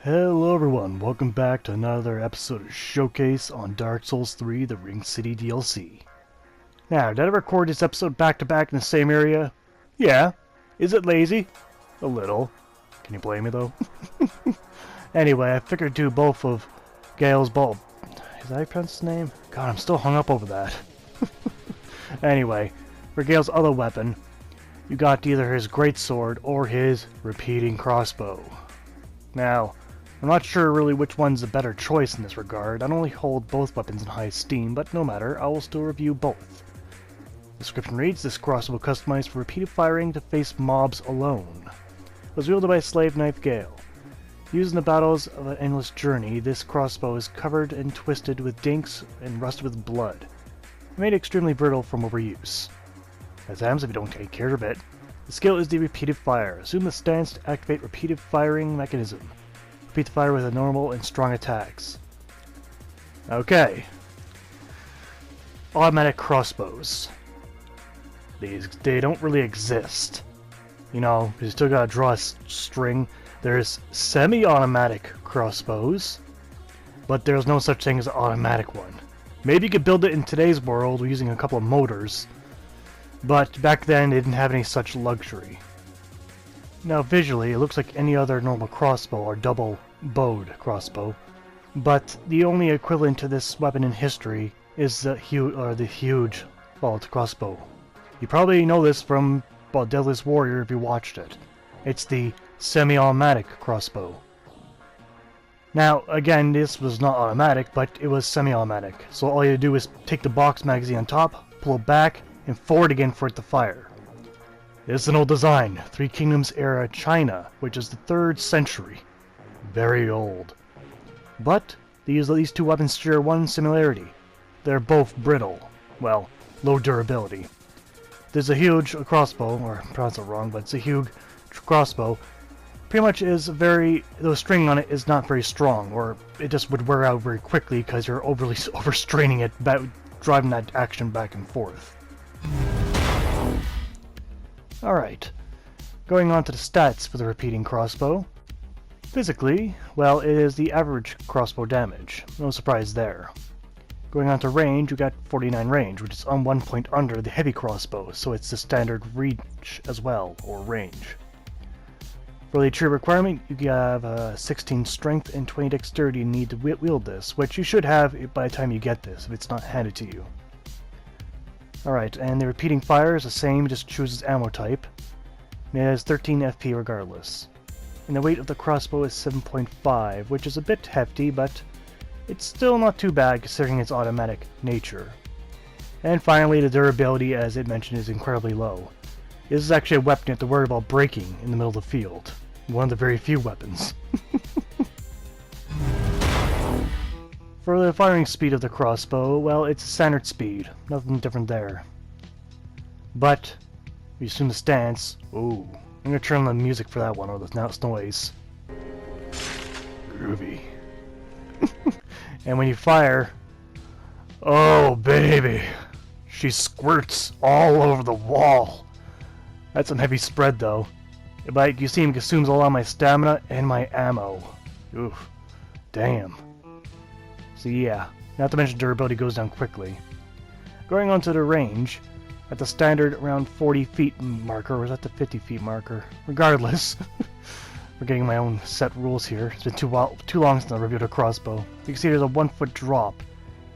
Hello everyone, welcome back to another episode of Showcase on Dark Souls 3, the Ring City DLC. Now, did I record this episode back to back in the same area? Yeah. Is it lazy? A little. Can you blame me though? Anyway, I figured to do both of Gael's ball. Is that how you pronounce his name? God, I'm still hung up over that. Anyway, for Gael's other weapon, you got either his greatsword or his repeating crossbow. Now, I'm not sure really which one's the better choice in this regard. I don't only hold both weapons in high esteem, but no matter, I will still review both. The description reads, this crossbow customized for repeated firing to face mobs alone. It was wielded by slave knight Gael. Used in the battles of an endless journey, this crossbow is covered and twisted with dinks and rusted with blood. It made it extremely brittle from overuse. As happens if you don't take care of it. The skill is the repeated fire. Assume the stance to activate repeated firing mechanism. Repeat the fire with a normal and strong attacks. Okay. Automatic crossbows. They don't really exist. You know, you still gotta draw a string. There's semi-automatic crossbows, but there's no such thing as an automatic one. Maybe you could build it in today's world using a couple of motors, but back then they didn't have any such luxury. Now visually, it looks like any other normal crossbow or double-bowed crossbow, but the only equivalent to this weapon in history is the huge bolt crossbow. You probably know this from Deadliest Warrior if you watched it. It's the semi-automatic crossbow. Now, again, this was not automatic, but it was semi-automatic, so all you do is take the box magazine on top, pull it back, and forward again for it to fire. It's an old design, Three Kingdoms era China, which is the 3rd century. Very old. But these two weapons share one similarity. They're both brittle. Well, low durability. There's a huge crossbow, or I pronounced it wrong, but it's a huge crossbow. Pretty much is the string on it is not very strong, or it just would wear out very quickly because you're overstraining it, driving that action back and forth. Alright, going on to the stats for the repeating crossbow. Physically, well, it is the average crossbow damage. No surprise there. Going on to range, you got 49 range, which is on 1 point under the heavy crossbow, so it's the standard reach as well, or range. For the true requirement, you have 16 strength and 20 dexterity need to wield this, which you should have by the time you get this, if it's not handed to you. Alright, and the repeating fire is the same, just chooses ammo type. It has 13 FP regardless. And the weight of the crossbow is 7.5, which is a bit hefty, but it's still not too bad considering its automatic nature. And finally, the durability, as it mentioned, is incredibly low. This is actually a weapon you have to worry about breaking in the middle of the field. One of the very few weapons. For the firing speed of the crossbow, well, it's standard speed. Nothing different there. But, if you assume the stance... Ooh. I'm gonna turn on the music for that one, or the noise. Groovy. And when you fire... Oh, baby! She squirts all over the wall! That's some heavy spread, though. But you see, it consumes a lot of my stamina and my ammo. Oof. Damn. So yeah, not to mention durability goes down quickly. Going on to the range, at the standard around 40 feet marker, or is that the 50 feet marker? Regardless, we're getting my own set rules here. It's been too long since I reviewed a crossbow. You can see there's a 1 foot drop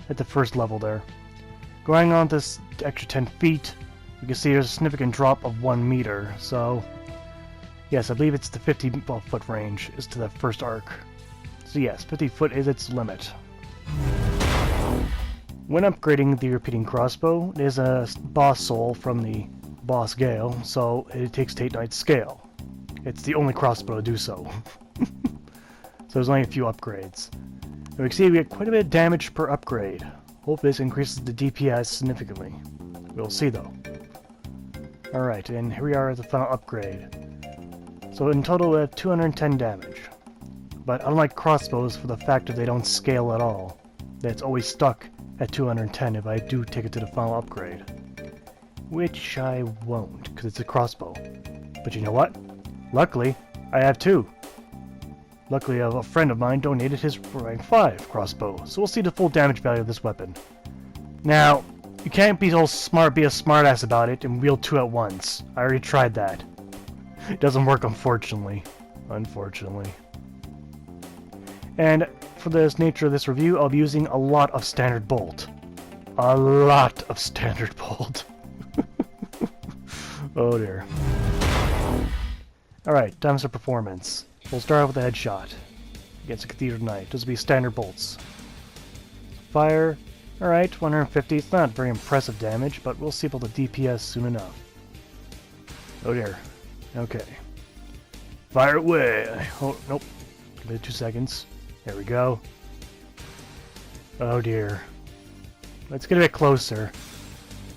at the first level there. Going on this extra 10 feet, you can see there's a significant drop of 1 meter, so yes, I believe it's the 50 foot range is to the first arc. So yes, 50 foot is its limit. When upgrading the repeating crossbow, there's a boss soul from the boss Gael, so it takes Tate Knight's scale. It's the only crossbow to do so. So there's only a few upgrades. And we can see we get quite a bit of damage per upgrade. Hopefully this increases the DPS significantly. We'll see though. Alright, and here we are at the final upgrade. So in total we have 210 damage. But unlike crossbows, for the fact that they don't scale at all, that's always stuck at 210 if I do take it to the final upgrade. Which I won't, because it's a crossbow. But you know what? Luckily, I have 2. Luckily, a friend of mine donated his rank 5 crossbow, so we'll see the full damage value of this weapon. Now, you can't be a smartass about it and wield 2 at once. I already tried that. It doesn't work, unfortunately. And for the nature of this review, I'll be using a lot of standard bolt. A lot of standard bolt. Oh dear. Alright, time for performance. We'll start out with a headshot against a Cathedral Knight. This will be standard bolts. Fire. Alright, 150. It's not very impressive damage, but we'll see about the DPS soon enough. Oh dear. Okay. Fire away! Oh, nope. Give it 2 seconds. There we go. Oh dear. Let's get a bit closer.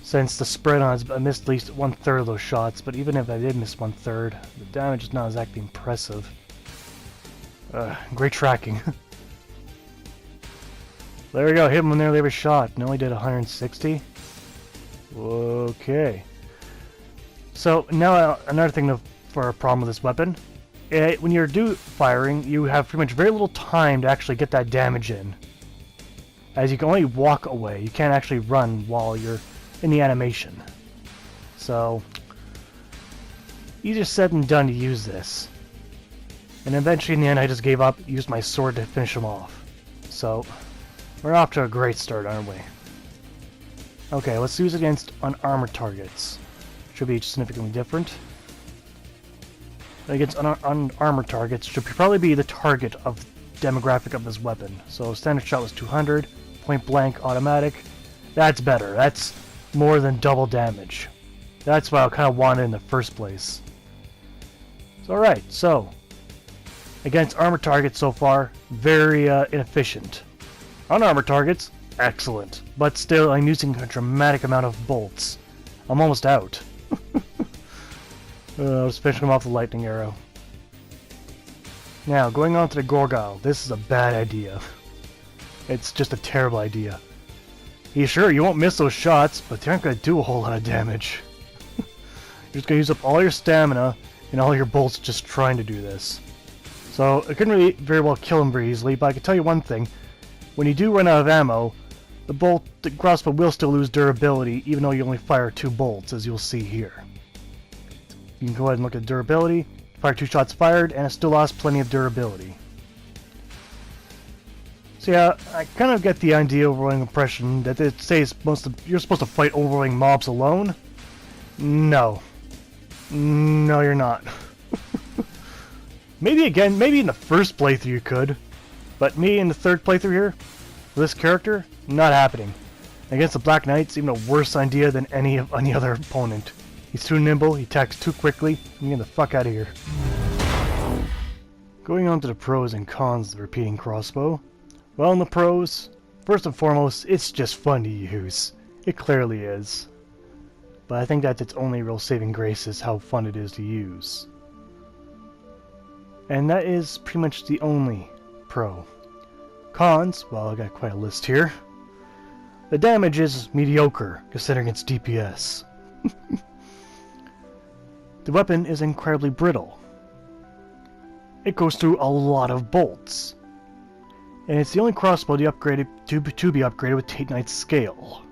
Since the spread on I missed at least 1/3 of those shots, but even if I did miss 1/3, the damage is not exactly impressive. Great tracking. There we go, hit him with nearly every shot, and only did 160. Okay. So now another thing for a problem with this weapon. When you're firing, you have pretty much very little time to actually get that damage in. As you can only walk away, you can't actually run while you're in the animation. So, easier said than done to use this. And eventually in the end I just gave up, used my sword to finish him off. So, we're off to a great start, aren't we? Okay, let's use it against unarmored targets. Should be significantly different. Against unarmored targets should probably be the target of demographic of this weapon. So standard shot was 200, point blank automatic. That's better. That's more than double damage. That's what I kind of wanted in the first place. So alright, so against armored targets so far, very inefficient. Unarmored targets, excellent. But still, I'm using a dramatic amount of bolts. I'm almost out. Let's finish him off with the lightning arrow. Now, going on to the Gael. This is a bad idea. It's just a terrible idea. Sure, you won't miss those shots, but they aren't going to do a whole lot of damage. You're just going to use up all your stamina and all your bolts just trying to do this. So, I couldn't really very well kill him very easily, but I can tell you one thing. When you do run out of ammo, the crossbow will still lose durability, even though you only fire 2 bolts, as you'll see here. You can go ahead and look at durability. Fire 2 shots fired, and it still lost plenty of durability. So yeah, I kind of get the idea, overall impression, that it says you're supposed to fight overwhelming mobs alone. No. No, you're not. Maybe in the first playthrough you could. But me in the 3rd playthrough here, with this character, not happening. Against the Black Knights, even a worse idea than any other opponent. He's too nimble, he attacks too quickly, I'm getting the fuck out of here. Going on to the pros and cons of the Repeating Crossbow. Well, in the pros, first and foremost, it's just fun to use. It clearly is. But I think that its only real saving grace is how fun it is to use. And that is pretty much the only pro. Cons, well, I got quite a list here. The damage is mediocre, considering its DPS. The weapon is incredibly brittle. It goes through a lot of bolts. And it's the only crossbow to be upgraded with Tate Knight's scale.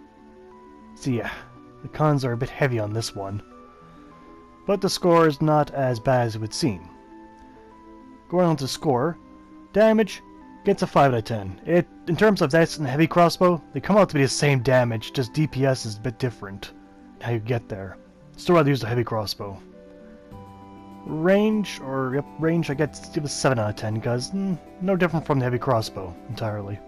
So yeah, the cons are a bit heavy on this one. But the score is not as bad as it would seem. Going on to score, damage gets a 5 out of 10. In terms of that and heavy crossbow, they come out to be the same damage, just DPS is a bit different. How you get there. Still rather use the heavy crossbow. Range, I give a 7 out of 10, because no different from the heavy crossbow, entirely.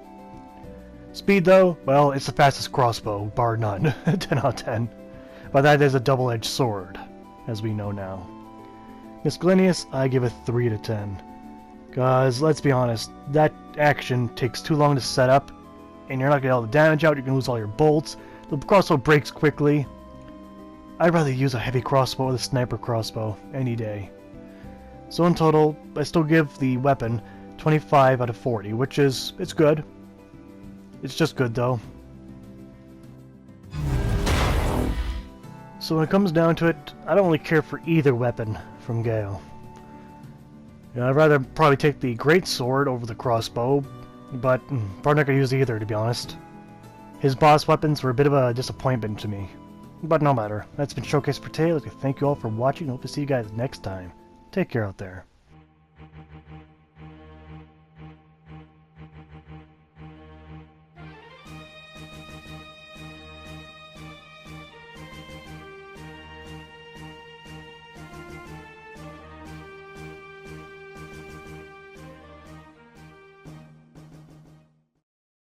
Speed though, well, it's the fastest crossbow, bar none, 10 out of 10. But that is a double-edged sword, as we know now. Miscellaneous, I give it 3 out of 10. Because, let's be honest, that action takes too long to set up, and you're not going to get all the damage out, you're going to lose all your bolts, the crossbow breaks quickly. I'd rather use a heavy crossbow or a sniper crossbow any day. So in total, I still give the weapon 25 out of 40, which is, it's good. It's just good though. So when it comes down to it, I don't really care for either weapon from Gael. Yeah, I'd rather probably take the great sword over the crossbow, but probably not gonna use either, to be honest. His boss weapons were a bit of a disappointment to me. But no matter. That's been Showcase for today. I'd like to thank you all for watching. Hope to see you guys next time. Take care out there.